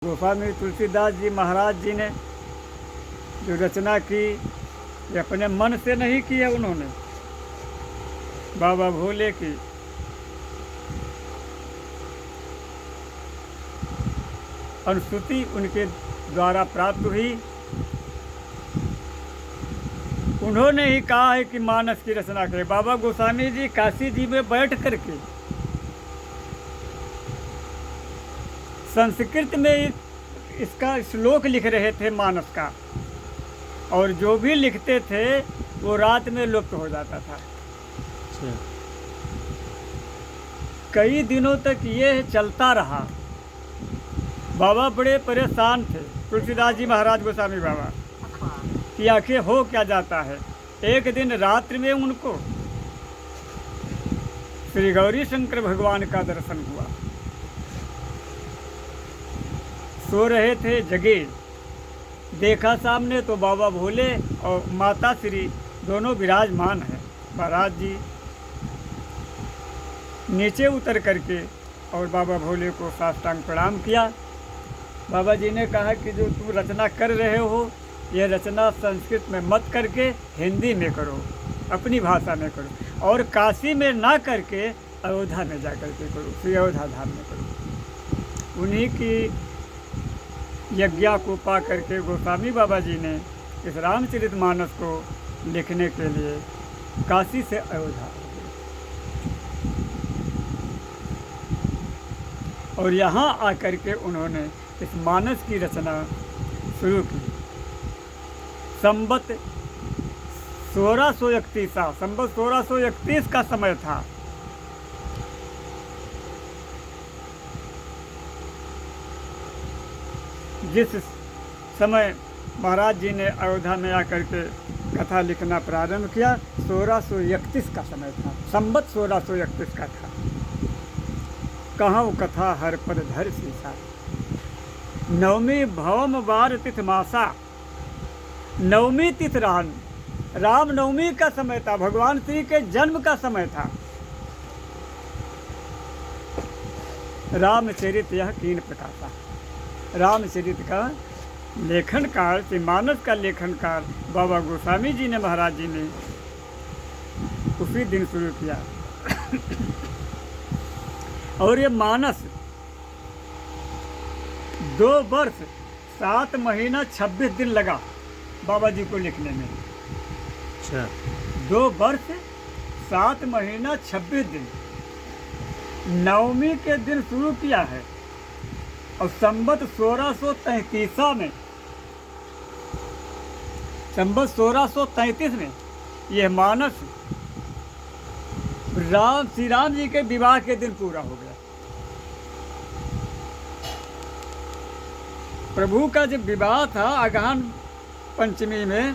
गोस्वामी तुलसीदास जी महाराज जी ने जो रचना की ये अपने मन से नहीं की है, उन्होंने बाबा भोले की अनुश्रुति उनके द्वारा प्राप्त हुई। उन्होंने ही कहा है कि मानस की रचना करें। बाबा गोस्वामी जी काशी जी में बैठ करके संस्कृत में इसका श्लोक लिख रहे थे मानस का, और जो भी लिखते थे वो रात में लुप्त हो जाता था। कई दिनों तक ये चलता रहा। बाबा बड़े परेशान थे, तुलसीदास जी महाराज गोस्वामी बाबा कि आखिर हो क्या जाता है। एक दिन रात्रि में उनको श्री गौरी शंकर भगवान का दर्शन हुआ। सो रहे थे, जगे, देखा सामने तो बाबा भोले और माता श्री दोनों विराजमान हैं। महाराज जी नीचे उतर करके और बाबा भोले को साष्टांग प्रणाम किया। बाबा जी ने कहा कि जो तुम रचना कर रहे हो, यह रचना संस्कृत में मत करके हिंदी में करो, अपनी भाषा में करो, और काशी में ना करके अयोध्या में जा कर के करो, श्री अयोध्या धाम में करो। उन्हीं की यज्ञा को पा करके गोस्वामी बाबा जी ने इस रामचरितमानस को लिखने के लिए काशी से अयोध्या आ गए, और यहाँ आकर के उन्होंने इस मानस की रचना शुरू की। संवत 1631 का समय था। जिस समय महाराज जी ने अयोध्या में आकर के कथा लिखना प्रारंभ किया, 1631 का समय था। संवत 1631 का था। कहाँ वो कथा हर पर धर सीसा, नवमी भवम बार तिथ मासा। नवमी तिथ राम नवमी का समय था, भगवान श्री के जन्म का समय था। रामचरित यह कीन प्रकाशा। रामचरित का लेखन काल से मानस का लेखन काल बाबा गोस्वामी जी ने महाराज जी ने उसी दिन शुरू किया। और ये मानस 2 वर्ष 7 महीना 26 दिन लगा बाबा जी को लिखने में। अच्छा। 2 वर्ष 7 महीना 26 दिन। नवमी के दिन शुरू किया है, और संवत 1633 में, संवत 1633 में यह मानस श्री राम जी के विवाह के दिन पूरा हो गया। प्रभु का जब विवाह था अगहन पंचमी में,